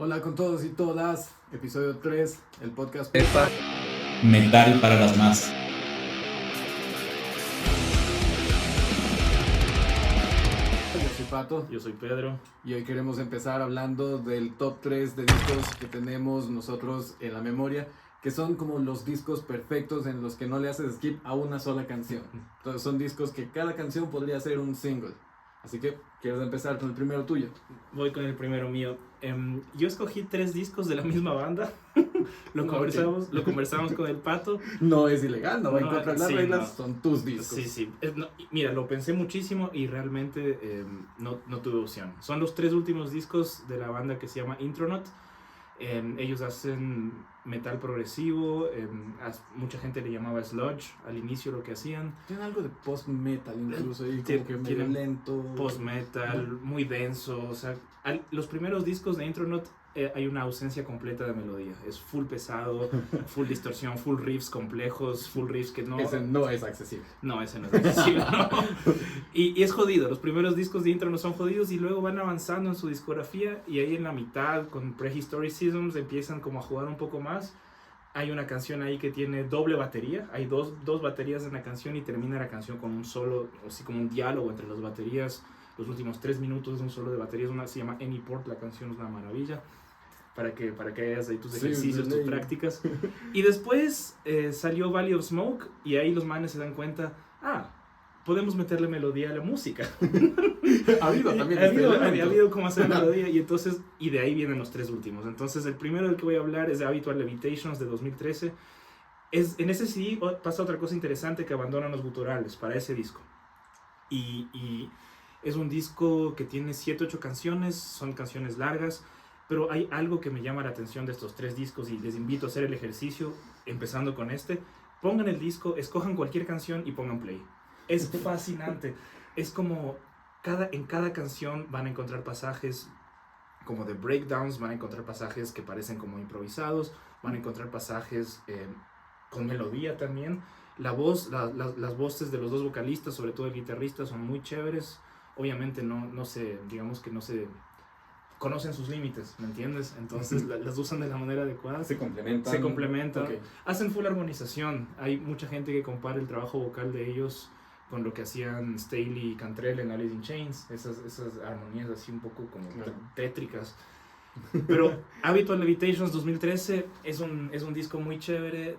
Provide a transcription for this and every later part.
Hola con todos y todas, episodio 3, el podcast Pepa, metal para las masas. Yo soy Pato Yo soy Pedro. y hoy queremos empezar hablando del top 3 de discos que tenemos nosotros en la memoria, que son como los discos perfectos en los que no le haces skip a una sola canción. Entonces son discos que cada canción podría ser un single. Así que, ¿quieres empezar con el primero tuyo? Voy con el primero mío. Yo escogí 3 discos de la misma banda. Lo conversamos con el Pato. No es ilegal, no va en No, contra de las sí, reglas, no. son tus discos. Sí. Mira, lo pensé muchísimo y realmente no tuve opción. Son los 3 últimos discos de la banda que se llama Intronaut. Ellos hacen metal progresivo. Mucha gente le llamaba sludge al inicio lo que hacían. Tiene algo de post-metal incluso, y como que medio Tienen lento. Post-metal, muy denso. O sea, los primeros discos de Intronaut hay una ausencia completa de melodía. Es full pesado, full distorsión, full riffs complejos, full riffs que no... Ese no es accesible. No, ese no es accesible, ¿no? Y es jodido. Los primeros discos de Intro no son jodidos y luego van avanzando en su discografía y ahí en la mitad, con Prehistoricisms, empiezan como a jugar un poco más. Hay una canción ahí que tiene doble batería. Hay dos baterías en la canción y termina la canción con un solo, así como un diálogo entre las baterías. Los últimos 3 minutos de un solo de baterías. Se llama Anyport, la canción es una maravilla. Para que hagas ahí tus ejercicios, tus prácticas. Y después salió Valley of Smoke y ahí los manes se dan cuenta, podemos meterle melodía a la música. Ha habido también. Ha habido cómo hacer melodía y de ahí vienen los 3 últimos. Entonces el primero del que voy a hablar es de Habitual Levitations de 2013. En ese CD pasa otra cosa interesante, que abandonan los guturales para ese disco. Y es un disco que tiene 7-8 canciones, son canciones largas. Pero hay algo que me llama la atención de estos 3 discos y les invito a hacer el ejercicio, empezando con este. Pongan el disco, escojan cualquier canción y pongan play. Es fascinante. Es como en cada canción van a encontrar pasajes como de breakdowns, van a encontrar pasajes que parecen como improvisados, van a encontrar pasajes con melodía también. Las voces de los 2 vocalistas, sobre todo el guitarrista, son muy chéveres. Obviamente no se conocen sus límites, ¿me entiendes? Entonces las usan de la manera adecuada. Se complementan. Okay. Hacen full armonización. Hay mucha gente que compara el trabajo vocal de ellos con lo que hacían Staley y Cantrell en Alice in Chains. Esas armonías así un poco como tétricas. Pero Habitual Levitations 2013 es un disco muy chévere.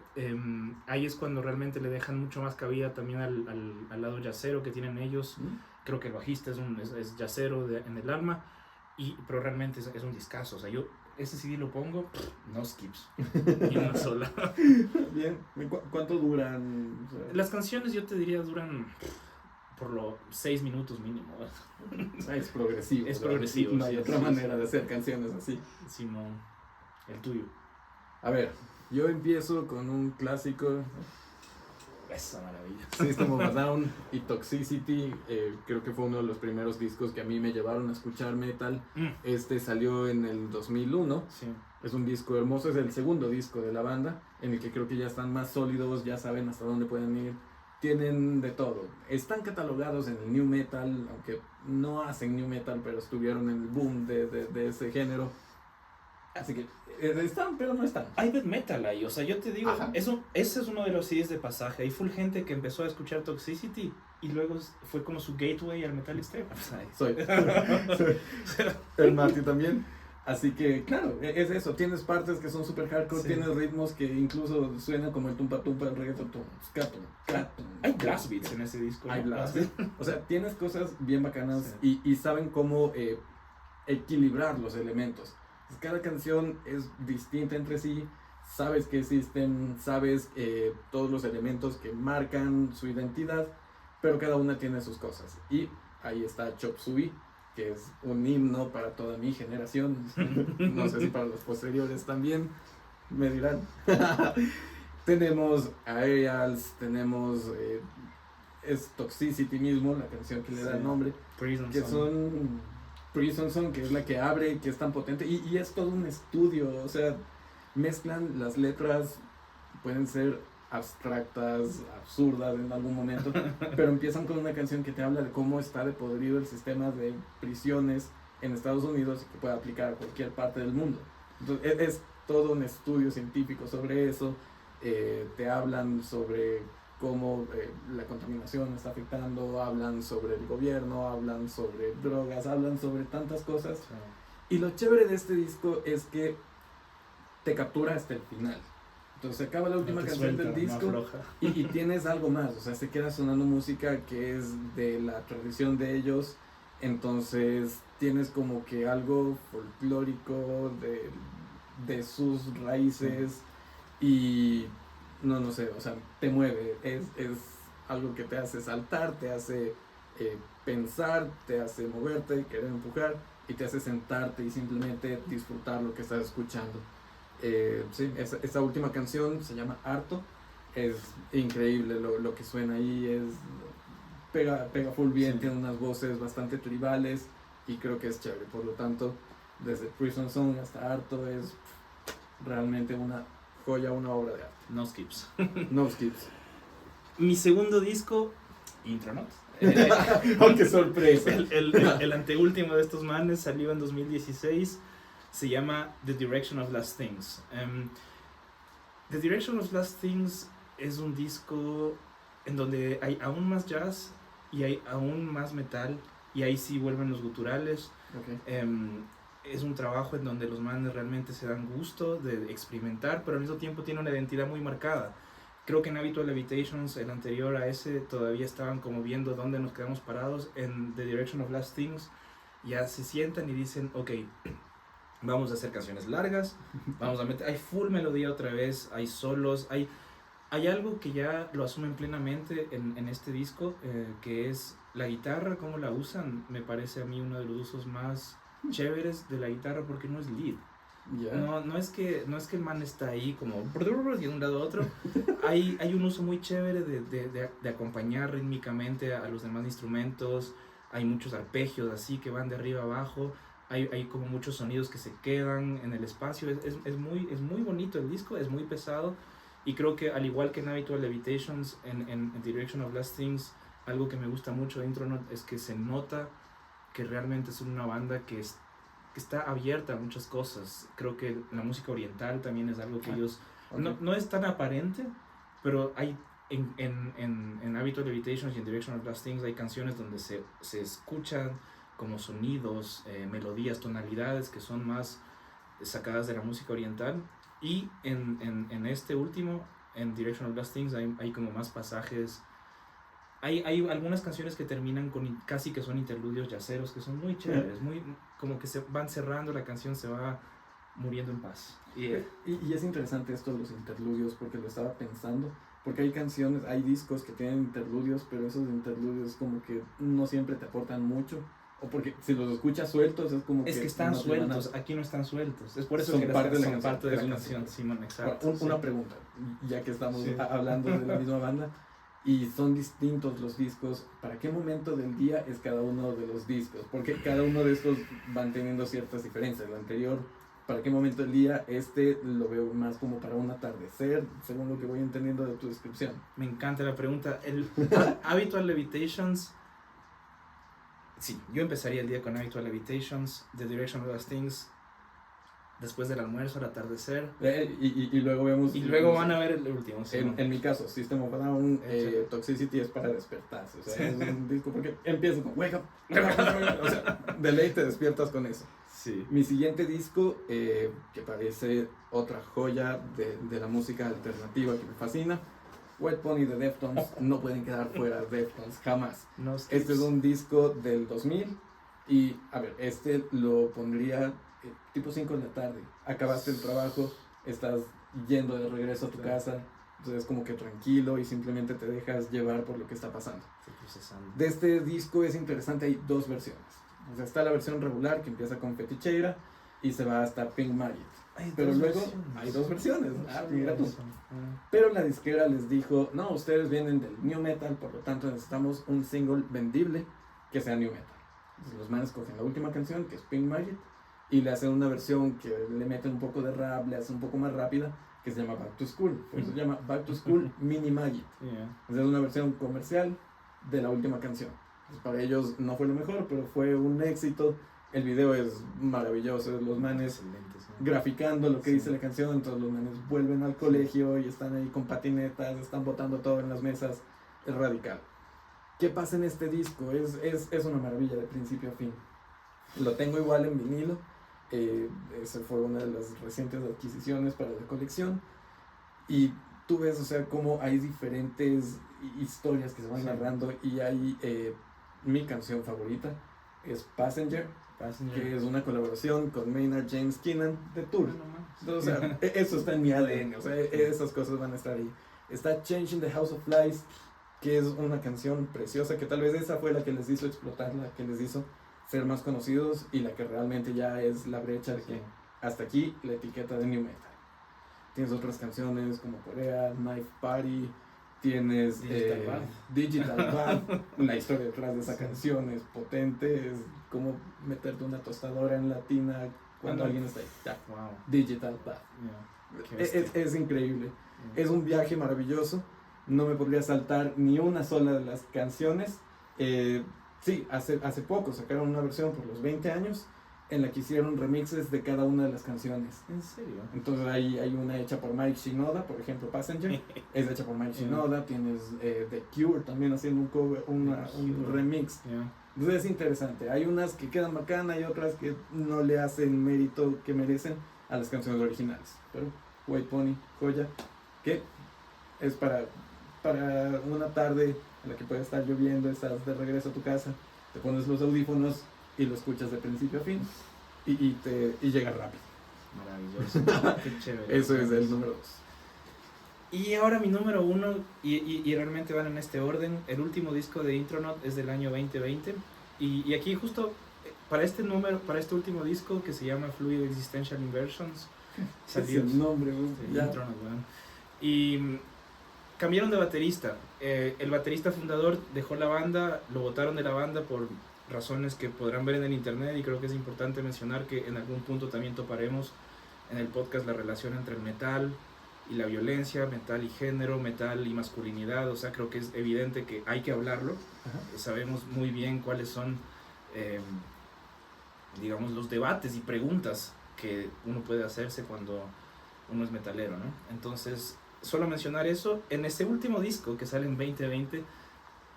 Ahí es cuando realmente le dejan mucho más cabida también al lado jazzero que tienen ellos. Creo que el bajista es jazzero en el alma. Pero realmente es un discazo. O sea, yo ese CD lo pongo, no skips, ni una sola. Bien, ¿cuánto duran? O sea, Las canciones yo te diría duran por lo 6 minutos mínimo. Es progresivo. Es progresivo. No hay otra manera de hacer canciones así. Simón, el tuyo. A ver, yo empiezo con un clásico. Esa maravilla. System of a Down y Toxicity. Creo que fue uno de los primeros discos que a mí me llevaron a escuchar metal. Este salió en el 2001. Sí. Es un disco hermoso, es el segundo disco de la banda, en el que creo que ya están más sólidos, ya saben hasta dónde pueden ir. Tienen de todo. Están catalogados en el new metal, aunque no hacen new metal, pero estuvieron en el boom de ese género. Así que están, pero no están. Hay death metal ahí, o sea, yo te digo, Ajá. ese es uno de los CDs de pasaje. Hay full gente que empezó a escuchar Toxicity y luego fue como su gateway al metal extremo. Soy el Mati también. Así que, claro, es eso. Tienes partes que son super hardcore, Sí. tienes ritmos que incluso suenan como el tumpa tumpa, el reggaeton, Hay blast beats en ese disco. Hay ¿no? blast beats. O sea, tienes cosas bien bacanas Sí. y saben cómo equilibrar los elementos. Cada canción es distinta entre sí. Sabes que existen, sabes todos los elementos que marcan su identidad, pero cada una tiene sus cosas. Y ahí está Chop Suey, que es un himno para toda mi generación. No sé si para los posteriores también, me dirán. Tenemos Aerials, tenemos es Toxicity mismo, la canción que le da el nombre, Prison que Song. son Prison Song, que es la que abre, que es tan potente, y es todo un estudio. O sea, mezclan las letras, pueden ser abstractas, absurdas en algún momento, pero empiezan con una canción que te habla de cómo está de podrido el sistema de prisiones en Estados Unidos y que puede aplicar a cualquier parte del mundo. Entonces, es todo un estudio científico sobre eso. Te hablan sobre cómo la contaminación está afectando, hablan sobre el gobierno, hablan sobre drogas, hablan sobre tantas cosas. Y lo chévere de este disco es que te captura hasta el final. Entonces se acaba la última canción del disco y tienes algo más, o sea, se queda sonando música que es de la tradición de ellos, entonces tienes como que algo folclórico de sus raíces y no sé, o sea, te mueve, es algo que te hace saltar, te hace pensar, te hace moverte, querer empujar y te hace sentarte y simplemente disfrutar lo que estás escuchando. Sí, esa última canción se llama Harto, es increíble lo que suena ahí, pega full bien, tiene unas voces bastante tribales y creo que es chévere, por lo tanto desde Prison Song hasta Harto es realmente una joya, una obra de arte. No skips. No skips. Mi segundo disco, Intronaut. ¡Oh, qué sorpresa! El anteúltimo de estos manes salió en 2016. Se llama The Direction of Last Things. The Direction of Last Things es un disco en donde hay aún más jazz y hay aún más metal y ahí sí vuelven los guturales. Okay. Es un trabajo en donde los manes realmente se dan gusto de experimentar, pero al mismo tiempo tiene una identidad muy marcada. Creo que en Habitual Levitations, el anterior a ese, todavía estaban como viendo dónde nos quedamos parados. En The Direction of Last Things ya se sientan y dicen, ok, vamos a hacer canciones largas, vamos a meter, hay full melodía otra vez, hay solos, hay algo que ya lo asumen plenamente en este disco, que es la guitarra, cómo la usan. Me parece a mí uno de los usos más chéveres de la guitarra porque no es lead. Yeah. No es que el man está ahí como de un lado a otro. Hay un uso muy chévere de acompañar rítmicamente a los demás instrumentos. Hay muchos arpegios así que van de arriba a abajo. Hay como muchos sonidos que se quedan en el espacio. Es muy bonito el disco, es muy pesado. Y creo que al igual que en Habitual Levitations, en Direction of Last Things, algo que me gusta mucho de Intronaut es que se nota que realmente es una banda que está abierta a muchas cosas. Creo que la música oriental también es algo que ellos... Okay. No es tan aparente, pero hay en Habitual Levitations y en Direction of Last Things hay canciones donde se escuchan como sonidos, melodías, tonalidades que son más sacadas de la música oriental. Y en este último, en Direction of Last Things, hay como más pasajes. Hay algunas canciones que terminan con casi que son interludios yaceros que son muy chéveres, muy como que se van cerrando, la canción se va muriendo en paz. Y es interesante esto de los interludios porque lo estaba pensando, porque hay canciones, hay discos que tienen interludios, pero esos interludios como que no siempre te aportan mucho, o porque si los escuchas sueltos es como es que están sueltos, aquí no están sueltos, es por eso son que parte de la canción, Simón, exacto. Una pregunta, ya que estamos hablando de la misma banda, y son distintos los discos, ¿para qué momento del día es cada uno de los discos? Porque cada uno de estos van teniendo ciertas diferencias. El anterior, ¿para qué momento del día? Este lo veo más como para un atardecer, según lo que voy entendiendo de tu descripción. Me encanta la pregunta. El Habitual Levitations, sí, yo empezaría el día con Habitual Levitations, The Direction of Last Things, después del almuerzo, al atardecer. Y luego vemos... Y luego van a ver el último. Sí, en mi caso, System of a Down, Toxicity es para despertarse. O sea, es un disco porque empieza con wake up. O sea, de ley te despiertas con eso. Sí. Mi siguiente disco, que parece otra joya de la música alternativa que me fascina, Wet Pony de Deftones. No pueden quedar fuera de Deftones, jamás. No, este es un disco del 2000 y, a ver, este lo pondría... tipo 5 de la tarde, acabaste el trabajo, estás yendo de regreso a tu casa, entonces como que tranquilo y simplemente te dejas llevar por lo que está pasando. De este disco es interesante, hay dos versiones. O sea, está la versión regular que empieza con Feticheira y se va hasta Pink Magic. Pero luego hay dos versiones. Mira tú. Pero la disquera les dijo, no, ustedes vienen del New Metal, por lo tanto necesitamos un single vendible que sea New Metal. Entonces los manes cogen la última canción, que es Pink Magic, y le hacen una versión que le meten un poco de rap, le hacen un poco más rápida, que se llama Back to School. Por eso se llama Back to School Mini Magic. Es una versión comercial de la última canción. Pues para ellos no fue lo mejor, pero fue un éxito El video es maravilloso, los manes Excelente, sí. graficando lo que Sí. dice la canción, entonces los manes vuelven al colegio y están ahí con patinetas, están botando todo en las mesas, es radical. ¿Qué pasa en este disco? Es una maravilla de principio a fin. Lo tengo igual en vinilo, esa fue una de las recientes adquisiciones para la colección, y tú ves, o sea, cómo hay diferentes historias que se van Sí. narrando, y hay mi canción favorita, es Passenger, que es una colaboración con Maynard James Keenan de Tool. O sea, eso está en mi ADN, o sea, esas cosas van a estar ahí. Está Changing the House of Flies, que es una canción preciosa, que tal vez esa fue la que les hizo explotar, la que les hizo ser más conocidos, y la que realmente ya es la brecha de que hasta aquí la etiqueta de New Metal. Tienes otras canciones como Corea, Knife Party, tienes Digital Bath. Digital Bath. La historia detrás de esa canción es potente, es como meterte una tostadora en la tina cuando alguien está ahí. Ya. Wow. Digital Bath. Yeah. Qué bestia. Es increíble. Yeah. Es un viaje maravilloso. No me podría saltar ni una sola de las canciones. Sí, hace poco sacaron una versión por los 20 años en la que hicieron remixes de cada una de las canciones. ¿En serio? Entonces hay una hecha por Mike Shinoda, por ejemplo, Passenger, es hecha por Mike Shinoda. Tienes The Cure también haciendo un cover, un remix. Yeah. Entonces es interesante. Hay unas que quedan bacanas y otras que no le hacen mérito que merecen a las canciones originales. Pero White Pony, joya, que es para una tarde en la que puede estar lloviendo, estás de regreso a tu casa, te pones los audífonos y lo escuchas de principio a fin y llega rápido. Maravilloso. Qué chévere. Eso es el número 2. Y ahora mi número 1, y realmente van en este orden. El último disco de Intronaut es del año 2020. Y aquí justo para este último disco, que se llama Fluid Existential Inversions, salió el nombre, ya. Intronaut, weón. Y cambiaron de baterista. El baterista fundador dejó la banda, lo botaron de la banda por razones que podrán ver en el internet, y creo que es importante mencionar que en algún punto también toparemos en el podcast la relación entre el metal y la violencia, metal y género, metal y masculinidad. O sea, creo que es evidente que hay que hablarlo. Ajá. Sabemos muy bien cuáles son, digamos, los debates y preguntas que uno puede hacerse cuando uno es metalero, ¿no? Entonces, solo mencionar eso. En este último disco que sale en 2020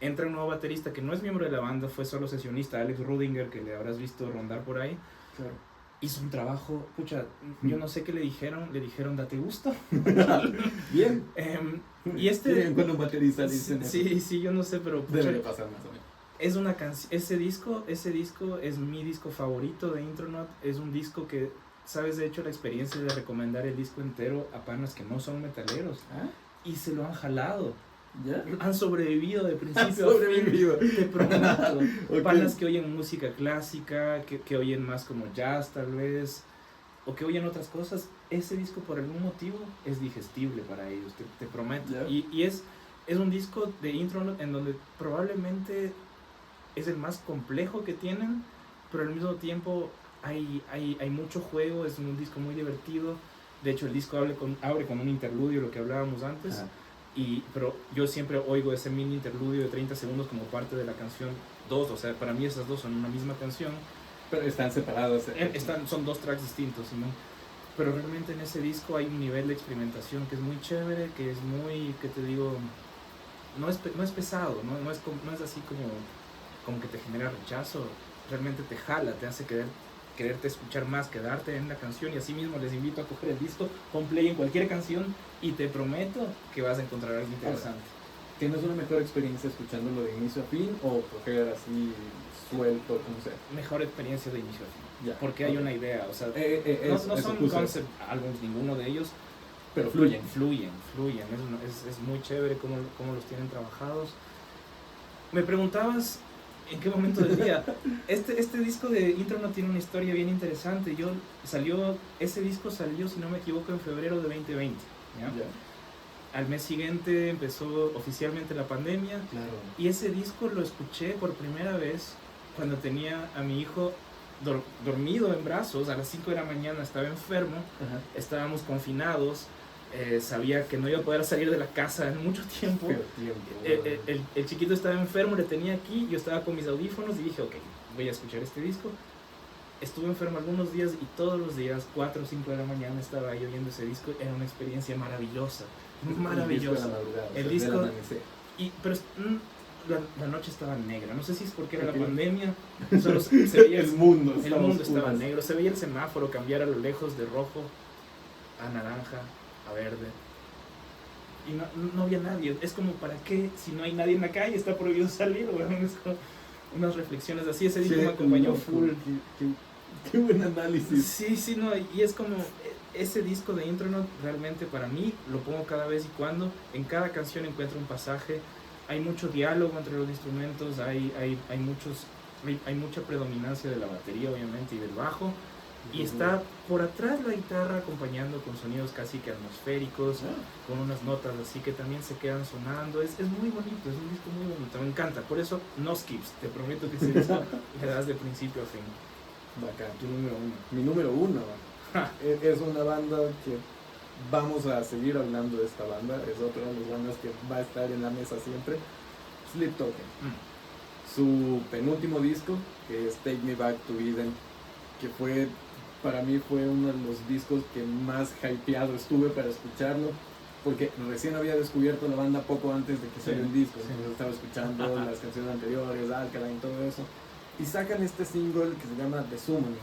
entra un nuevo baterista que no es miembro de la banda, fue solo sesionista, Alex Rudinger, que le habrás visto rondar por ahí. Claro. Hizo un trabajo, pucha, yo no sé qué le dijeron, ¿date gusto? Bien. Y este... Bien, cuando un baterista le dicen eso. Sí, yo no sé, pero pucha, Debería pasar más o menos. es una canción, ese disco es mi disco favorito de Intronaut. Es un disco que, sabes, he hecho la experiencia de recomendar el disco entero a panas que no son metaleros, ¿Ah? y se lo han jalado. ¿Ya? Han sobrevivido de Han principio a sobrevivido. fin, te prometo. Ok. Panas que oyen música clásica, que oyen más como jazz tal vez, o que oyen otras cosas. Ese disco por algún motivo es digestible para ellos, te prometo. Ya. Y es un disco de Intronaut en donde probablemente es el más complejo que tienen, pero al mismo tiempo hay mucho juego. Es un disco muy divertido. De hecho, el disco abre con un interludio, lo que hablábamos antes. Ajá. Pero yo siempre oigo ese mini interludio de 30 segundos como parte de la canción 2. O sea, para mí esas dos son una misma canción. Pero están separados. Son dos tracks distintos, ¿no? Pero realmente en ese disco hay un nivel de experimentación que es muy chévere, que es muy, ¿qué te digo? No es pesado, no es así como que te genera rechazo. Realmente te jala, te hace quererte escuchar más, quedarte en la canción. Y así mismo les invito a coger el disco, pon play en cualquier canción y te prometo que vas a encontrar algo interesante. ¿Tienes una mejor experiencia escuchándolo de inicio a fin o coger así suelto, como sea? Mejor experiencia de inicio a fin, Ya. porque hay una idea. O sea, no son concept álbumes ninguno de ellos, pero fluyen. Fluyen. Es muy chévere cómo los tienen trabajados. Me preguntabas en qué momento del día. Este disco de Intronaut tiene una historia bien interesante. Ese disco salió, si no me equivoco, en febrero de 2020. ¿ya? Ya. Al mes siguiente empezó oficialmente la pandemia. Claro. Y ese disco lo escuché por primera vez cuando tenía a mi hijo dormido en brazos. A las 5 de la mañana estaba enfermo. Ajá. Estábamos confinados. Sabía que no iba a poder salir de la casa en mucho tiempo. Pero tiempo. El chiquito estaba enfermo, le tenía aquí, yo estaba con mis audífonos y dije, ok, voy a escuchar este disco. estuve enfermo algunos días y todos los días, 4 o 5 de la mañana, estaba yo oyendo ese disco. Era una experiencia maravillosa, maravillosa. El disco, pero la noche estaba negra. No sé si es porque era la pandemia. Solo se veía el mundo estaba negro. Se veía el semáforo cambiar a lo lejos de rojo a naranja, a verde. Y no había nadie. Es como, ¿para qué? Si no hay nadie en la calle, está prohibido salir. Bueno, es como unas reflexiones así. Ese disco me acompañó full. Qué buen análisis. Sí, no. Y es como, ese disco de Intronaut realmente para mí, lo pongo cada vez y cuando. En cada canción encuentro un pasaje. Hay mucho diálogo entre los instrumentos. Hay mucha predominancia de la batería, obviamente, y del bajo. Y está por atrás la guitarra acompañando con sonidos casi que atmosféricos, con unas notas así que también se quedan sonando. Es muy bonito, es un disco muy bonito, me encanta. Por eso, no skips, te prometo que ese disco le das de principio a fin. Bacán. Tu número 1. Mi número 1 es una banda que vamos a seguir hablando de esta banda. Es otra de las bandas que va a estar en la mesa siempre. Sleep Token. Su penúltimo disco, que es Take Me Back to Eden, que para mí fue uno de los discos que más hypeado estuve para escucharlo, porque recién había descubierto la banda poco antes de que salió el disco. Entonces estaba escuchando las canciones anteriores, Alkaline y todo eso, y sacan este single que se llama The Summoning,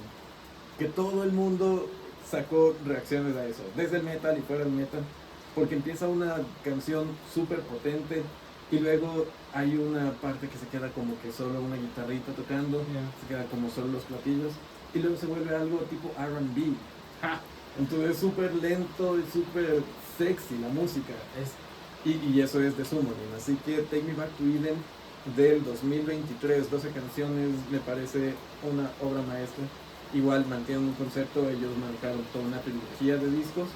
que todo el mundo sacó reacciones a eso, desde el metal y fuera del metal, porque empieza una canción súper potente y luego hay una parte que se queda como que solo una guitarrita tocando, se queda como solo los platillos, y luego se vuelve algo tipo R&B. Entonces es súper lento y súper sexy la música. Y eso es de Summoning. Así que Take Me Back to Eden del 2023, 12 canciones, me parece una obra maestra. Igual mantienen un concepto, ellos marcaron toda una trilogía de discos.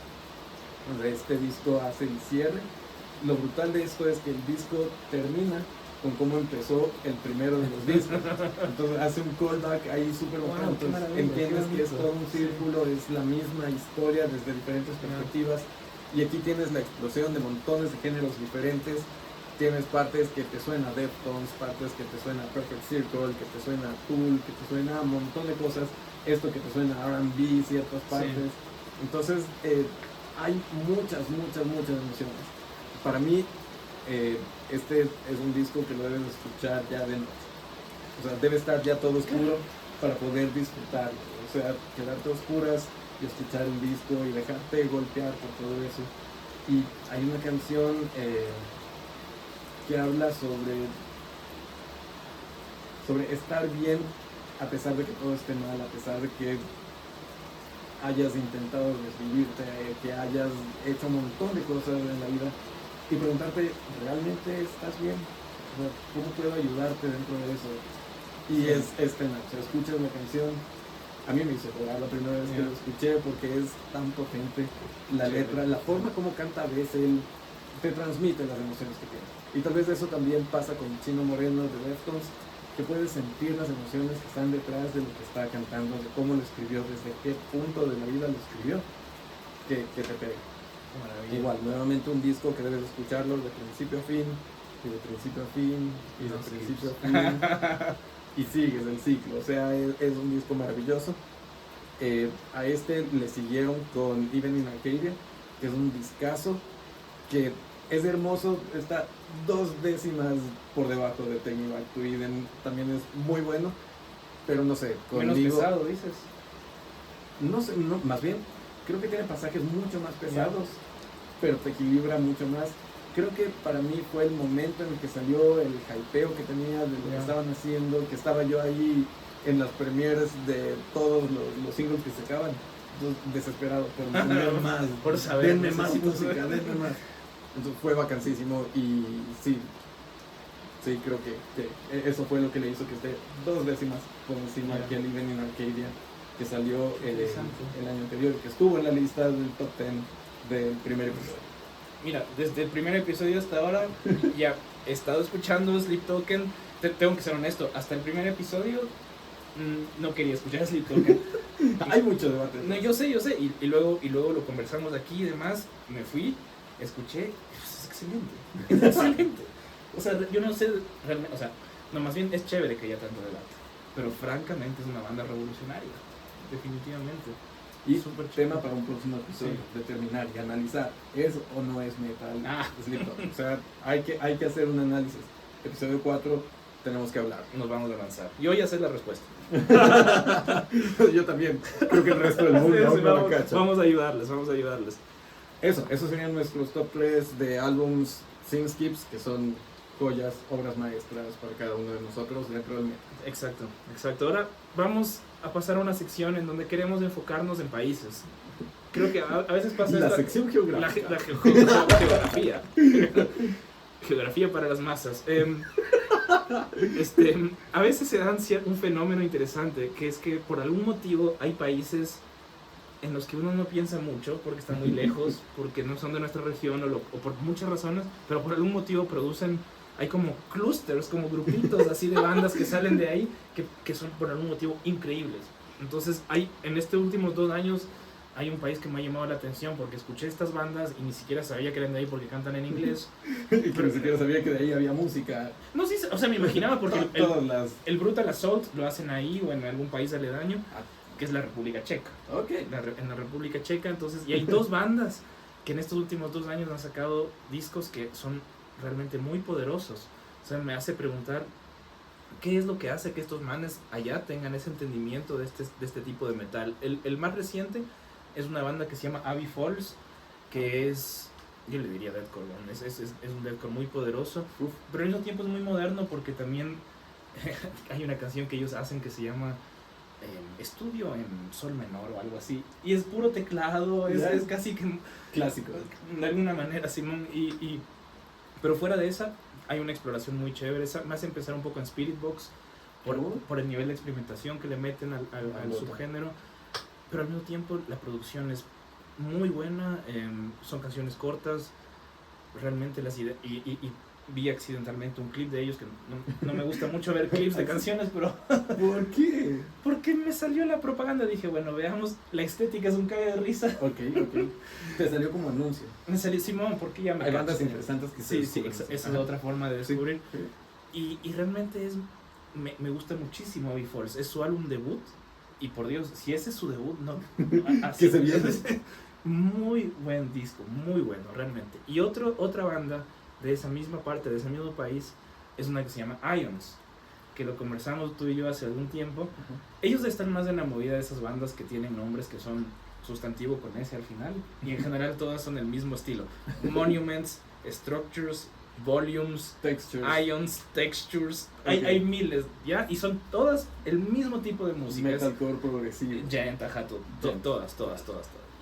Este disco hace el cierre. Lo brutal de esto es que el disco termina con cómo empezó el primero de los discos. Entonces hace un callback ahí súper bacán. Entiendes que es todo un círculo, es la misma historia desde diferentes perspectivas. Y aquí tienes la explosión de montones de géneros diferentes. Tienes partes que te suena Deftones, partes que te suena Perfect Circle, que te suena Tool, que te suena un montón de cosas. Esto que te suena R&B, ciertas partes. Entonces hay muchas emociones. Para mí, este es un disco que lo debes escuchar ya de noche. O sea, debe estar ya todo oscuro para poder disfrutarlo. O sea, quedarte a oscuras y escuchar el disco y dejarte golpear por todo eso. Y hay una canción que habla sobre estar bien a pesar de que todo esté mal, a pesar de que hayas intentado desvivirte, que hayas hecho un montón de cosas en la vida, y preguntarte, ¿realmente estás bien? O sea, ¿cómo puedo ayudarte dentro de eso? Y es tenaz. O sea, escuchas la canción, a mí me hizo llorar la primera vez que lo escuché porque es tan potente la letra, la forma como canta a veces, él te transmite las emociones que tiene. Y tal vez eso también pasa con Chino Moreno de Deftones, que puedes sentir las emociones que están detrás de lo que está cantando, de cómo lo escribió, desde qué punto de la vida lo escribió, que te pega. Maravilla. Igual, nuevamente un disco que debes escucharlo de principio a fin, y de principio a fin, y de principio a fin, y sigues el ciclo. O sea, es un disco maravilloso. A este le siguieron con Even in Arcadia, que es un discazo que es hermoso, está 2 décimas por debajo de Take Me Back to Eden, también es muy bueno, pero no sé, menos pesado, dices. No sé, no, más bien creo que tiene pasajes mucho más pesados, pero te equilibra mucho más. Creo que para mí fue el momento en el que salió el hypeo que tenía de lo que estaban haciendo, que estaba yo ahí en las premieres de todos los singles que sacaban, desesperado por tener más, por saber, denme más música, denme más. Entonces fue vacancísimo y sí, creo que eso fue lo que le hizo que esté 2 décimas por encima que el Even in Arcadia, que salió el año anterior, que estuvo en la lista del top 10 del primer episodio. Mira, desde el primer episodio hasta ahora ya he estado escuchando Sleep Token. Tengo que ser honesto, hasta el primer episodio no quería escuchar Sleep Token. Hay mucho debate. No, yo sé, y luego lo conversamos aquí y demás. Me fui, escuché, es excelente. O sea, yo no sé realmente, o sea, no, más bien es chévere que haya tanto debate, pero francamente es una banda revolucionaria. definitivamente. Y Súper tema para un próximo episodio, determinar y analizar, ¿es o no es metal Slipknot? O sea, hay que hacer un análisis. Episodio 4 tenemos que hablar. Nos vamos a lanzar. Yo ya sé la respuesta. Yo también, creo que el resto del mundo Sí, aún no la vamos, cacha. vamos a ayudarles. Esos serían nuestros top 3 de álbums sin skips, que son joyas, obras maestras para cada uno de nosotros dentro del metal. Exacto. Ahora vamos a pasar a una sección en donde queremos enfocarnos en países. Creo que a veces pasa La sección geográfica. la geografía. Geografía para las masas. A veces se dan un fenómeno interesante, que es que por algún motivo hay países en los que uno no piensa mucho, porque están muy lejos, porque no son de nuestra región o por muchas razones, pero por algún motivo hay como clusters, como grupitos así de bandas que salen de ahí, que son por algún motivo increíbles. Entonces en estos últimos 2 años hay un país que me ha llamado la atención porque escuché estas bandas y ni siquiera sabía que eran de ahí porque cantan en inglés. Y que ni siquiera sabía que de ahí había música. No, sí, o sea, me imaginaba porque Todas las... el Brutal Assault lo hacen ahí o en algún país aledaño, que es la República Checa. Ok. En la República Checa, entonces, y hay 2 bandas que en estos últimos 2 años han sacado discos que son realmente muy poderosos. O sea, me hace preguntar qué es lo que hace que estos manes allá tengan ese entendimiento de este tipo de metal. El más reciente es una banda que se llama Abbey Falls, que es, yo le diría deathcore, ¿no? Es un deathcore muy poderoso, pero al mismo tiempo es muy moderno porque también hay una canción que ellos hacen que se llama Estudio en Sol Menor o algo así, y es puro teclado, es casi que clásico. De alguna manera, Simón, pero fuera de esa hay una exploración muy chévere. Me hace empezar un poco en Spirit Box por el nivel de experimentación que le meten al subgénero, pero al mismo tiempo la producción es muy buena. Son canciones cortas, realmente las ideas, y vi accidentalmente un clip de ellos, que no me gusta mucho ver clips de canciones, pero ¿por qué? Porque me salió la propaganda, dije, bueno, veamos, la estética es un cague de risa. Ok. Te salió como anuncio. Me salió, Simón, porque ya me... Hay bandas interesantes que se Sí, esa es otra forma de descubrir. Sí. Y realmente me gusta muchísimo Abbey Falls. Es su álbum debut, y por Dios, si ese es su debut, no. Que se viene. Muy buen disco, muy bueno, realmente. Y otra banda de esa misma parte, de ese mismo país, es una que se llama Ions, que lo conversamos tú y yo hace algún tiempo. Ellos están más en la movida de esas bandas que tienen nombres que son sustantivo con S al final, y en general todas son el mismo estilo: Monuments, Structures, Volumes, Ions, Textures. Hay miles, ¿ya? Y son todas el mismo tipo de música. Metalcore progresivo. Todas.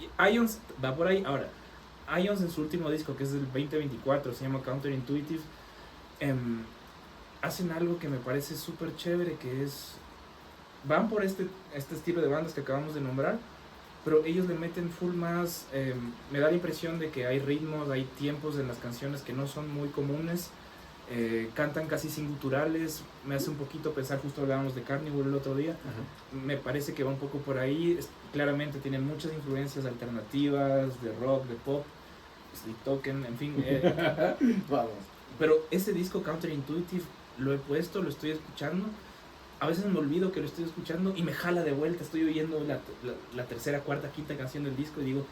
Y Ions va por ahí. Ahora, Ions en su último disco, que es del 2024, se llama Counterintuitive, hacen algo que me parece súper chévere, que es, van por este estilo de bandas que acabamos de nombrar, pero ellos le meten full más. Me da la impresión de que hay ritmos, hay tiempos en las canciones que no son muy comunes. Cantan casi sin guturales. Me hace un poquito pensar, justo hablábamos de Carnivore el otro día. Me parece que va un poco por ahí. Claramente tienen muchas influencias alternativas, de rock, de pop, Sleep Token, en fin. Vamos. Pero ese disco Counterintuitive lo he puesto, lo estoy escuchando. A veces me olvido que lo estoy escuchando y me jala de vuelta. Estoy oyendo la tercera, cuarta, quinta canción del disco y digo,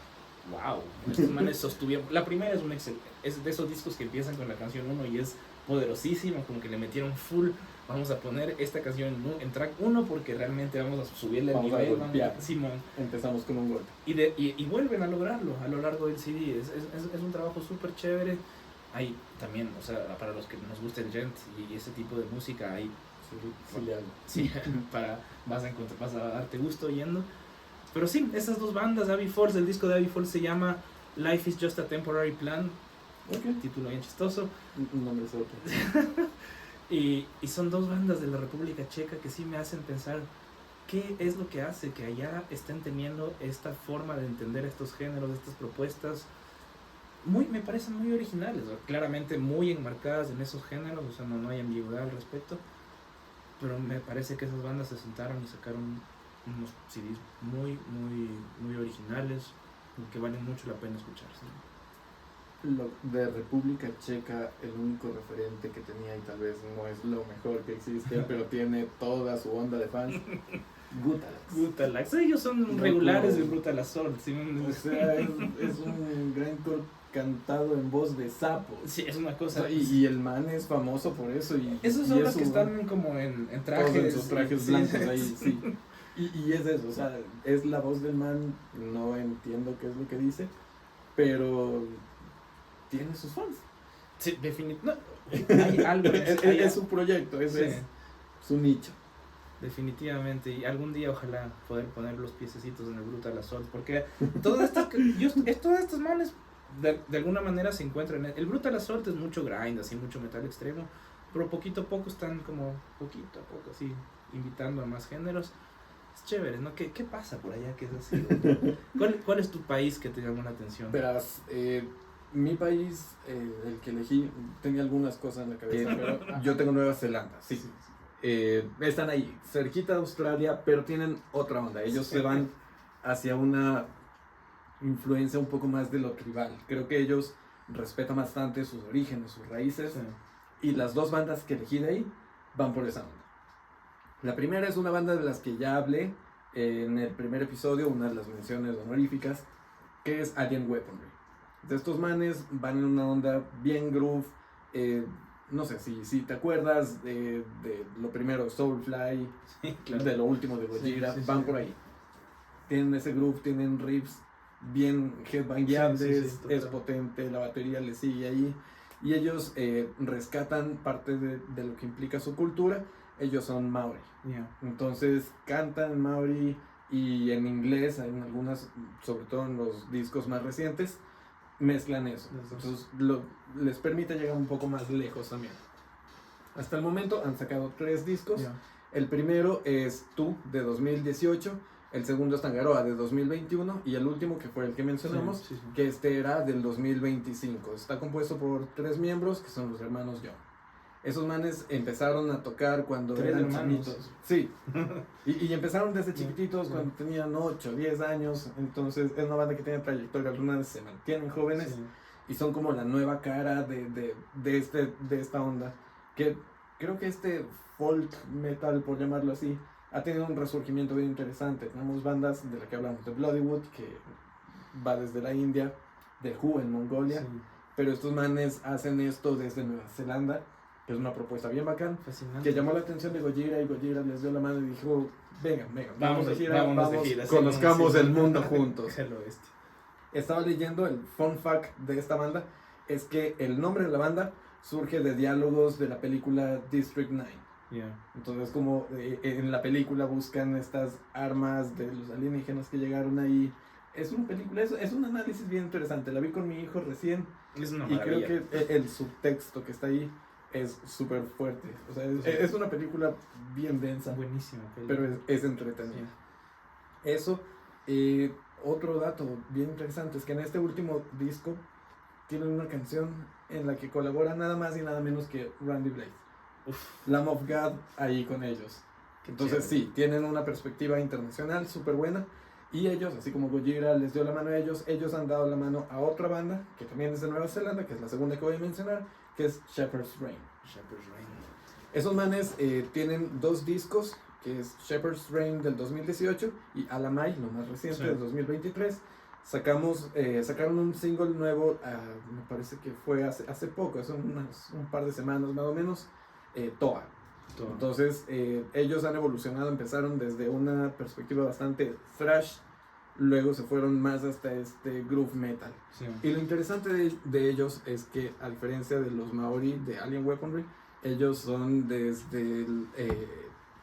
wow, estos manes sostuvieron. La primera es de esos discos que empiezan con la canción 1 y es poderosísima, como que le metieron full. Vamos a poner esta canción en track 1 porque realmente vamos a subirle el nivel. Simón. Empezamos con un golpe. Y vuelven a lograrlo a lo largo del CD. Es un trabajo súper chévere. Hay también, o sea, para los que nos gusta el gent y ese tipo de música, hay... Sí, vas a darte gusto oyendo. Pero sí, esas dos bandas, Abbey Falls, el disco de Abbey Falls se llama Life is Just a Temporary Plan. Título bien chistoso. Un nombre solo. Y son dos bandas de la República Checa que sí me hacen pensar qué es lo que hace que allá estén teniendo esta forma de entender estos géneros, estas propuestas. Me parecen muy originales, claramente muy enmarcadas en esos géneros, o sea, no hay ambigüedad al respecto. Pero me parece que esas bandas se sentaron y sacaron unos CDs muy originales que valen mucho la pena escuchar. ¿Sí? De República Checa, el único referente que tenía, y tal vez no es lo mejor que existe, pero tiene toda su onda de fans, Brutalax. Ellos son Loco. regulares de Brutal Assault. ¿Sí? O sea, es un grindcore cantado en voz de sapo. Sí, es una O cosa. sea, y el man es famoso por eso. Esos y son es los que su- están como en todos trajes. en sus trajes sí, blancos ahí, sí. Y es eso, o sea, es la voz del man, no entiendo qué es lo que dice, pero tiene sus fans. Sí, definitivamente. Hay algo. Es su proyecto, es su nicho. Definitivamente, y algún día ojalá poder poner los piececitos en el Brutal Assault, porque todas estas manes de alguna manera se encuentran. El Brutal Assault es mucho grind, así mucho metal extremo, pero poquito a poco están como, poquito a poco, así, invitando a más géneros. Es chévere, ¿no? ¿Qué pasa por allá que es así? ¿Cuál es tu país que te llamó la atención? Verás, mi país, el que elegí, tenía algunas cosas en la cabeza, pero yo tengo Nueva Zelanda, sí. Están ahí, cerquita de Australia, pero tienen otra onda. Ellos se van hacia una influencia un poco más de lo tribal. Creo que ellos respetan bastante sus orígenes, sus raíces, y las dos bandas que elegí de ahí van por esa onda. La primera es una banda de las que ya hablé en el primer episodio, una de las menciones honoríficas, que es Alien Weaponry. De estos manes van en una onda bien groove, no sé si te acuerdas de lo primero, Soulfly, Sí, claro. de lo último de Gojira, Sí, van sí. por ahí. Tienen ese groove, tienen riffs bien headbangueables, Sí, total. es potente, la batería le sigue ahí. Y ellos rescatan parte de lo que implica su cultura. Ellos son maori. Yeah. Entonces cantan en maori y en inglés, en algunas, sobre todo en los discos más recientes, mezclan eso. Los dos. Entonces les permite llegar un poco más lejos también. Hasta el momento han sacado 3 discos. Yeah. El primero es Tú, de 2018. El segundo es Tangaroa, de 2021. Y el último, que fue el que mencionamos, Sí. que este era del 2025. Está compuesto por 3 miembros, que son los hermanos Young. Esos manes empezaron a tocar cuando 3 eran hermanos. chamitos. Sí. Y empezaron desde chiquititos, cuando tenían 8, 10 años. Entonces es una banda que tiene trayectoria. Algunas se mantienen jóvenes Sí. y son como la nueva cara de esta onda. Que creo que este folk metal, por llamarlo así, ha tenido un resurgimiento bien interesante. Tenemos bandas de las que hablamos, de Bloodywood, que va desde la India, de Who en Mongolia. Sí. Pero estos manes hacen esto desde Nueva Zelanda, que es una propuesta bien bacán, Fascinante. que llamó la atención de Gojira, y Gojira les dio la mano y dijo, venga, vamos de gira, vámonos de vamos, gira, sí, conozcamos sí. el mundo juntos. Hello, este. Estaba leyendo el fun fact de esta banda, es que el nombre de la banda surge de diálogos de la película District 9. Yeah. Entonces, como en la película buscan estas armas de los alienígenas que llegaron ahí. Es una película, es un análisis bien interesante. La vi con mi hijo recién Es una y creo maravilla. que el subtexto que está ahí es súper fuerte. O sea, es una película bien densa, Buenísimo. pero es entretenida. Eso. Otro dato bien interesante es que en este último disco tienen una canción en la que colabora nada más y nada menos que Randy Blade. Lamb of God ahí con ellos. Entonces sí, tienen una perspectiva internacional súper buena. Y ellos, así como Gojira les dio la mano a ellos, ellos han dado la mano a otra banda que también es de Nueva Zelanda, que es la segunda que voy a mencionar, que es Shepherd's Reign. Shepherd's Reign. Esos manes tienen 2 discos, que es Shepherd's Reign del 2018 y Alamai, lo más reciente, Sí. del 2023. Sacaron un single nuevo, me parece que fue hace poco, hace un par de semanas más o menos, Toa. Todo. Entonces ellos han evolucionado, empezaron desde una perspectiva bastante thrash, luego se fueron más hasta este groove metal. Sí. Y lo interesante de ellos es que, a diferencia de los Maori de Alien Weaponry, ellos son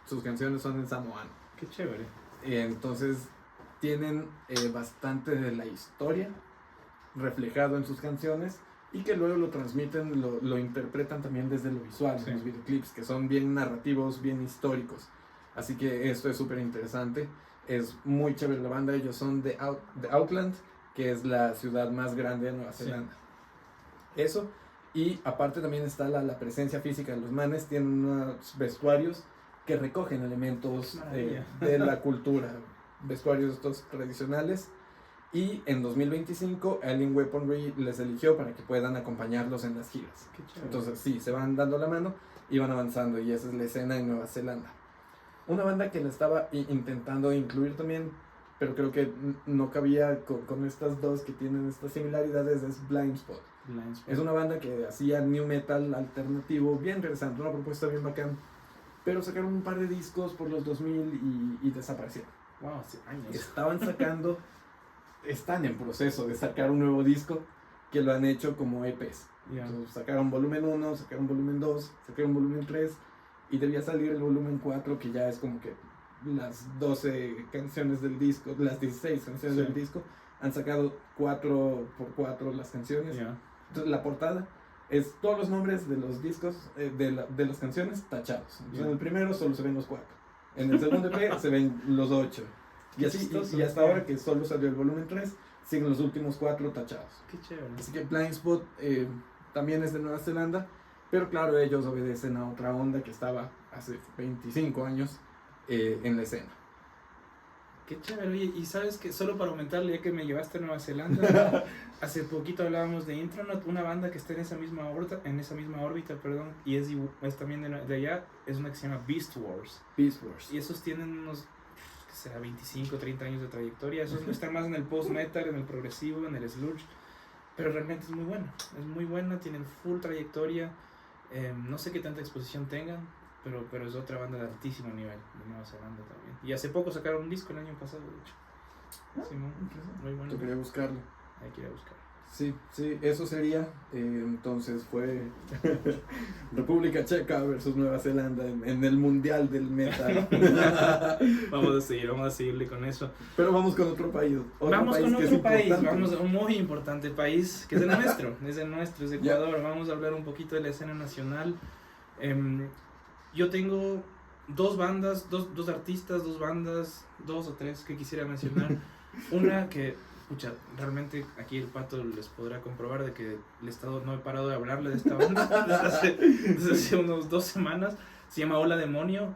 sus canciones son en samoano. Qué chévere. Entonces tienen bastante de la historia reflejado en sus canciones, y que luego lo transmiten, lo interpretan también desde lo visual, Sí. en los videoclips, que son bien narrativos, bien históricos. Así que esto es súper interesante. Es muy chévere la banda. Ellos son de Auckland, que es la ciudad más grande de Nueva Sí. Zelanda. Eso. Y aparte también está la presencia física de los manes. Tienen unos vestuarios que recogen elementos Maravilla. de la cultura. Vestuarios estos tradicionales. Y en 2025 Alien Weaponry les eligió para que puedan acompañarlos en las giras. Qué chévere. Entonces sí, se van dando la mano y van avanzando, y esa es la escena en Nueva Zelanda. Una banda que la estaba intentando incluir también, pero creo que no cabía con estas dos que tienen estas similaridades, es Blind Spot. Es una banda que hacía new metal alternativo, bien interesante, una propuesta bien bacán, pero sacaron un par de discos por los 2000 y desaparecieron. Wow, hace años. Están en proceso de sacar un nuevo disco que lo han hecho como EPs. Yeah. Entonces, sacaron volumen 1, sacaron volumen 2, sacaron volumen 3 y debía salir el volumen 4, que ya es como que las 12 canciones del disco, las 16 canciones Sí. del disco, han sacado 4x4 las canciones. Yeah. Entonces la portada es todos los nombres de los discos, de las canciones tachados. Entonces, en el primero solo se ven los 4, en el segundo EP se ven los 8. Y así, y hasta ahora que solo salió el volumen 3, siguen los últimos 4 tachados. Qué chévere. Así que Blind Spot también es de Nueva Zelanda, pero claro, ellos obedecen a otra onda que estaba hace 25 años en la escena. Qué chévere. Oye, y sabes que solo para aumentarle, ya que me llevaste a Nueva Zelanda, hace poquito hablábamos de Intronaut, una banda que está en esa misma órbita, perdón, y es también de allá, es una que se llama Beast Wars. Beast Wars. Y esos tienen unos, que será 25, 30 años de trayectoria. Esos están más en el post-metal, en el progresivo, en el sludge. Pero realmente es muy buena, tienen full trayectoria. No sé qué tanta exposición tengan, pero es otra banda de altísimo nivel de Nueva Zelanda también. Y hace poco sacaron un disco el año pasado, de hecho. Simón, muy bueno. Yo quería buscarlo. Hay que ir a buscar. Sí, eso sería. Entonces fue República Checa versus Nueva Zelanda en el Mundial del Metal. Vamos a seguirle con eso. Pero vamos con otro país. Vamos con que es otro país, importante. vamos a un muy importante país, que es el nuestro, es Ecuador. Vamos a hablar un poquito de la escena nacional. Yo tengo dos bandas, dos artistas, dos bandas, dos o tres que quisiera mencionar. Una que, escucha, realmente aquí el Pato les podrá comprobar de que no he parado de hablarle de esta banda desde hace unos 2 semanas. Se llama Hola Demonio.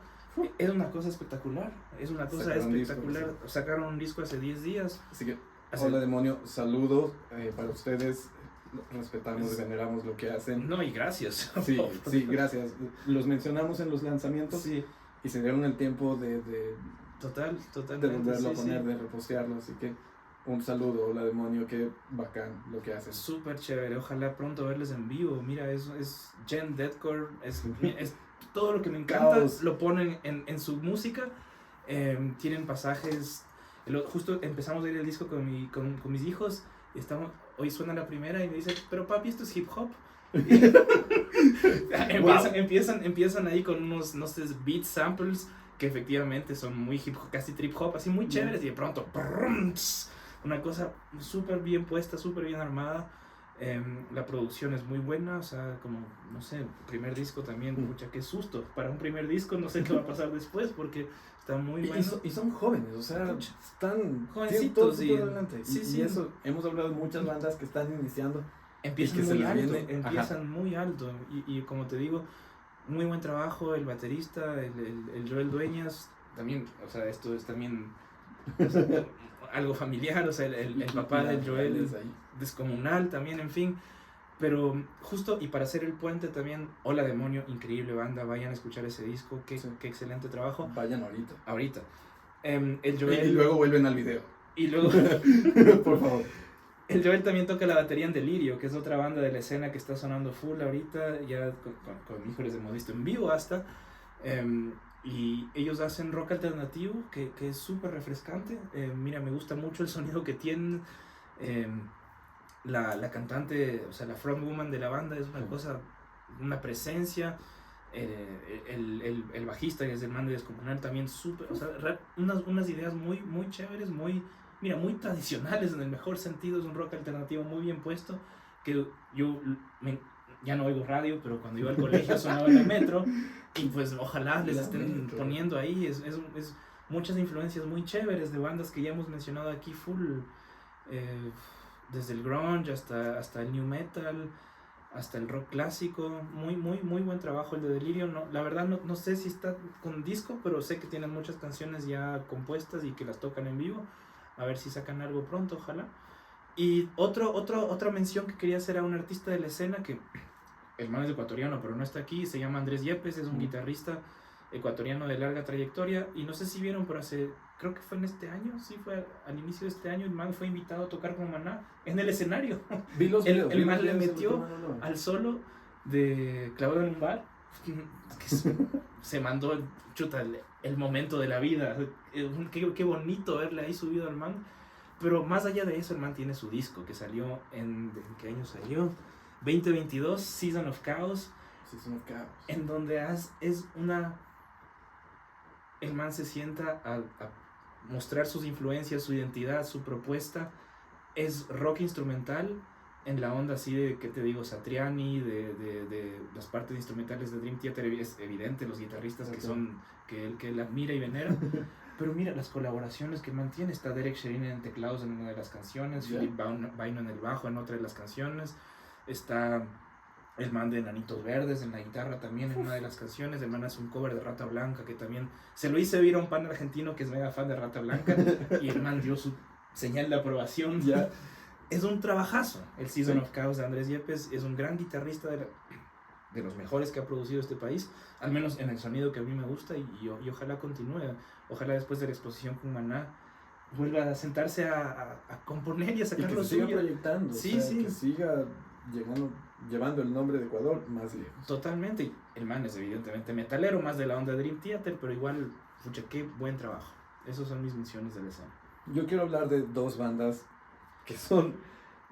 Es una cosa espectacular, Sacaron un disco hace 10 días. Así que, Hola Demonio, saludos para ustedes. Respetamos y Es- veneramos lo que hacen. No, y gracias. Sí, gracias. Los mencionamos en los lanzamientos Sí, y se dieron el tiempo de totalmente. volverlo a sí, poner, sí. de repostearlo. Así que un saludo, Hola Demonio, qué bacán lo que hacen. Súper chévere, ojalá pronto verles en vivo. Mira, es Gen Deathcore, es todo lo que me encanta, Caos. lo ponen en su música. Tienen pasajes, justo empezamos a ir el disco con mis hijos y hoy suena la primera y me dice, pero papi, esto es hip hop. empiezan ahí con unos, no sé, beat samples que efectivamente son muy hip hop, casi trip hop, así muy chéveres, y de pronto una cosa súper bien puesta, súper bien armada. La producción es muy buena, o sea, como, no sé, primer disco también, pucha, qué susto. Para un primer disco no sé qué va a pasar después porque está muy bueno. Y son jóvenes, o sea, Pucha. están Jovencitos, todo sí. adelante. Sí, y sí. eso, hemos hablado de muchas bandas que están iniciando. Empiezan y que se muy les alto, viene- empiezan muy alto. Y como te digo, muy buen trabajo, el baterista, el Joel Dueñas, también, o sea, esto es también o sea, algo familiar, o sea, el papá del Joel es ahí. descomunal también, en fin. Pero justo, y para hacer el puente también, Hola Demonio, increíble banda, vayan a escuchar ese disco, qué excelente trabajo. Vayan ahorita. Ahorita. El Joel... Y luego vuelven al video. Y luego... Por favor. El Joel también toca la batería en Delirio, que es otra banda de la escena que está sonando full ahorita, ya con Híjoles de Modisto en vivo hasta. Y ellos hacen rock alternativo, que es súper refrescante. Mira, me gusta mucho el sonido que tienen. La cantante, o sea, la frontwoman de la banda es una cosa, una presencia. El bajista, que es el man de Descomunal, también súper, o sea, unas ideas muy chéveres, muy tradicionales en el mejor sentido. Es un rock alternativo muy bien puesto, que ya no oigo radio, pero cuando iba al colegio sonaba en el metro, y pues ojalá les estén poniendo ahí, es muchas influencias muy chéveres de bandas que ya hemos mencionado aquí full, desde el grunge hasta el new metal, hasta el rock clásico. Muy buen trabajo el de Delirio. No, la verdad no sé si está con disco, pero sé que tienen muchas canciones ya compuestas y que las tocan en vivo. A ver si sacan algo pronto, ojalá. Y otra mención que quería hacer a un artista de la escena, que el man es ecuatoriano pero no está aquí, se llama Andrés Yepes, es un guitarrista ecuatoriano de larga trayectoria, y no sé si vieron, pero creo que fue en este año, sí, fue al inicio de este año, el man fue invitado a tocar con Maná en el escenario. Vi los videos, El man vi le los videos, metió no. al solo de Clavado en un bar, se mandó chuta, el momento de la vida. Qué bonito verle ahí subido al man. Pero más allá de eso, el man tiene su disco que salió ¿en qué año salió? 2022, Season of Chaos. Season of Chaos. En donde el man se sienta a mostrar sus influencias, su identidad, su propuesta. Es rock instrumental en la onda así de, ¿qué te digo? Satriani, de las partes instrumentales de Dream Theater. Es evidente los guitarristas que él admira y venera. Pero mira las colaboraciones que mantiene. Está Derek Sherine en teclados en una de las canciones, Philip Baino en el bajo en otra de las canciones, está el man de Enanitos Verdes en la guitarra también en una de las canciones. El man hace un cover de Rata Blanca que también se lo hice ver a un pan argentino que es mega fan de Rata Blanca y el man dio su señal de aprobación. Ya. Es un trabajazo. El Season of Chaos de Andrés Yepes es un gran guitarrista de los mejores que ha producido este país, al menos en el sonido que a mí me gusta, y ojalá continúe. Ojalá después de la exposición con Maná vuelva a sentarse a componer y a sacar Y que lo se siga suyo. proyectando, Sí, o sea, sí. que siga llevando el nombre de Ecuador más lejos. Totalmente. El man es evidentemente metalero, más de la onda Dream Theater, pero igual, pucha, qué buen trabajo. Esas son mis misiones de la escena. Yo quiero hablar de dos bandas que son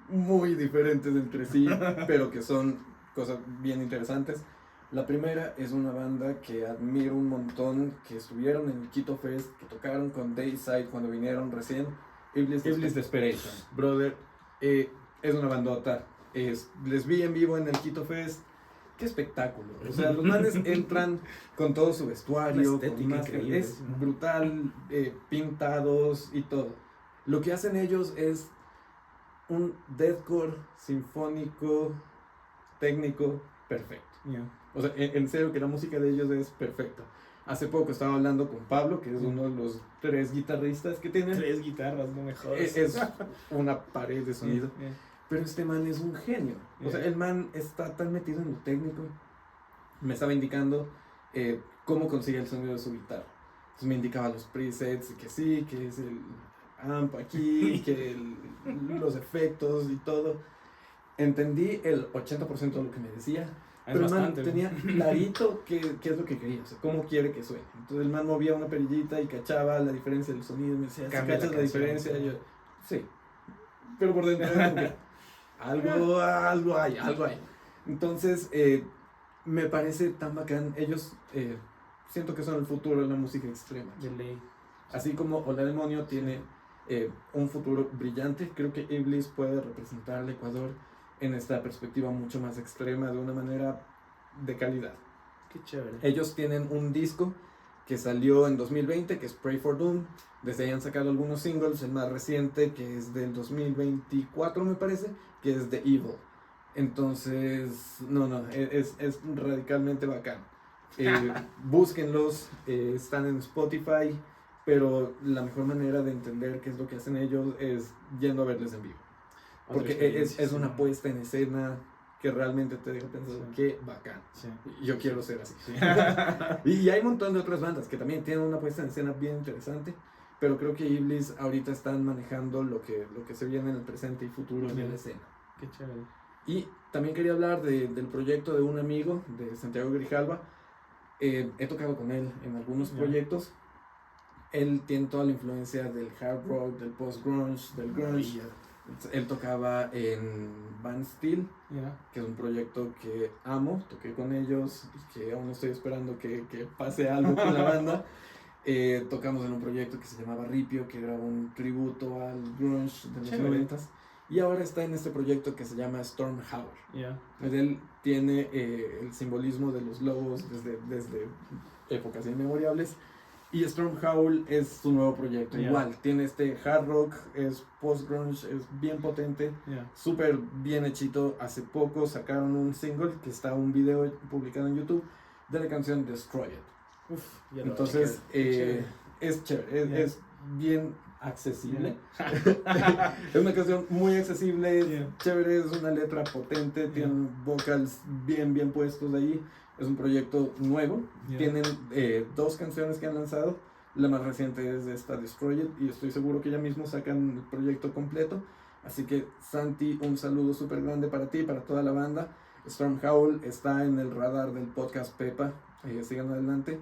muy diferentes entre sí, pero que son cosas bien interesantes. La primera es una banda que admiro un montón, que estuvieron en el Quito Fest, que tocaron con Dayside cuando vinieron recién. Iblis Desperation. Brother, es una bandota. Les vi en vivo en el Quito Fest. Qué espectáculo. O sea, los manes entran con todo su vestuario, Una estética con máscara, increíble, es ¿no? brutal, pintados y todo. Lo que hacen ellos es un deathcore sinfónico, técnico, perfecto. Yeah. O sea, en serio que la música de ellos es perfecta. Hace poco estaba hablando con Pablo, que es uno de los 3 guitarristas que tienen. 3 guitarras, no me jodas. Es una pared de sonido. Yeah. Pero este man es un genio. O sea, el man está tan metido en lo técnico. Me estaba indicando cómo consigue el sonido de su guitarra. Entonces me indicaba los presets, que sí, que es el amp aquí, que los efectos y todo. Entendí el 80% de lo que me decía. Es Pero bastante, el man tenía clarito qué es lo que quería, o sea, cómo quiere que suene. Entonces el man movía una perillita y cachaba la diferencia del sonido. Y me decía, ¿sí Cambia cachas la la canción, diferencia? sí. Y yo, sí. Pero por dentro como que algo hay. Entonces, me parece tan bacán. Ellos, siento que son el futuro de la música extrema. De ley. Así como Hola Demonio tiene un futuro brillante, creo que Iblis puede representar al Ecuador en esta perspectiva mucho más extrema, de una manera de calidad. Qué chévere. Ellos tienen un disco que salió en 2020, que es Pray for Doom. Desde ahí han sacado algunos singles, el más reciente, que es del 2024 me parece, que es The Evil. Entonces, es radicalmente bacán. Búsquenlos, están en Spotify, pero la mejor manera de entender qué es lo que hacen ellos es yendo a verles en vivo. Porque es una puesta en escena que realmente te deja pensar, Sí. qué bacán. Sí. Yo quiero ser así. Sí. Y hay un montón de otras bandas que también tienen una puesta en escena bien interesante, pero creo que Iblis ahorita están manejando lo que se viene en el presente y futuro de la escena. Qué chévere. Y también quería hablar del proyecto de un amigo, de Santiago Grijalva. He tocado con él en algunos Ya. proyectos. Él tiene toda la influencia del hard rock, del post-grunge, del grunge. Maravilla. Él tocaba en Band Steel, Yeah. que es un proyecto que amo, toqué con ellos, que aún estoy esperando que pase algo con la banda. Tocamos en un proyecto que se llamaba Ripio, que era un tributo al grunge de los Chévere. 90s. Y ahora está en este proyecto que se llama Stormhower. Yeah. Él tiene el simbolismo de los lobos desde épocas inmemorables. Y Stormhowl es su nuevo proyecto. Yeah. Igual, tiene este hard rock, es post-grunge, es bien potente, Yeah. súper bien hechito. Hace poco sacaron un single, que está un video publicado en YouTube, de la canción Destroy It. Uf, ya lo voy a Entonces, chequear. Qué chévere. es chévere, Yeah. es bien accesible. Es una canción muy accesible, Yeah. chévere, es una letra potente, tiene vocals bien puestos ahí. Es un proyecto nuevo. Yeah. Tienen 2 canciones que han lanzado. La más reciente es de esta Destroy It, y estoy seguro que ya mismo sacan el proyecto completo. Así que Santi, un saludo súper grande para ti, para toda la banda. Storm Howl está en el radar del podcast Pepa. Sigan adelante.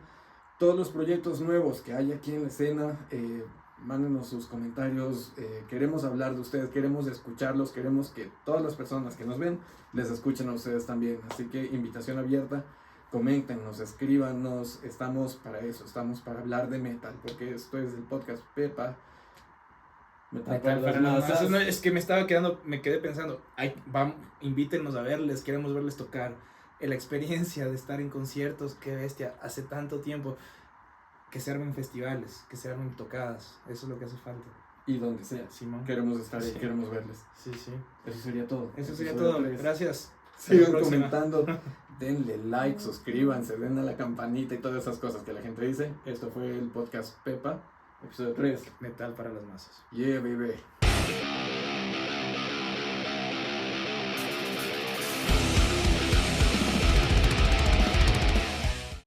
Todos los proyectos nuevos que hay aquí en la escena, mándenos sus comentarios. Queremos hablar de ustedes, queremos escucharlos, queremos que todas las personas que nos ven les escuchen a ustedes también. Así que invitación abierta. Coméntenos, escríbanos, estamos para eso, estamos para hablar de metal, porque esto es el podcast Pepa. Metal para las masas. No, es que me quedé pensando, invítenos a verles, queremos verles tocar. La experiencia de estar en conciertos, qué bestia, hace tanto tiempo. Que se armen festivales, que se armen tocadas, eso es lo que hace falta. Y donde sea, Simón. queremos estar ahí, Sí. queremos verles. Sí, sí. Eso sería todo. Eso sería Episodio todo. 3. Gracias. Sigan Hasta la próxima. comentando, denle like, suscríbanse, denle a la campanita y todas esas cosas que la gente dice. Esto fue el podcast Pepa, episodio 3. Metal para las masas. Yeah, baby.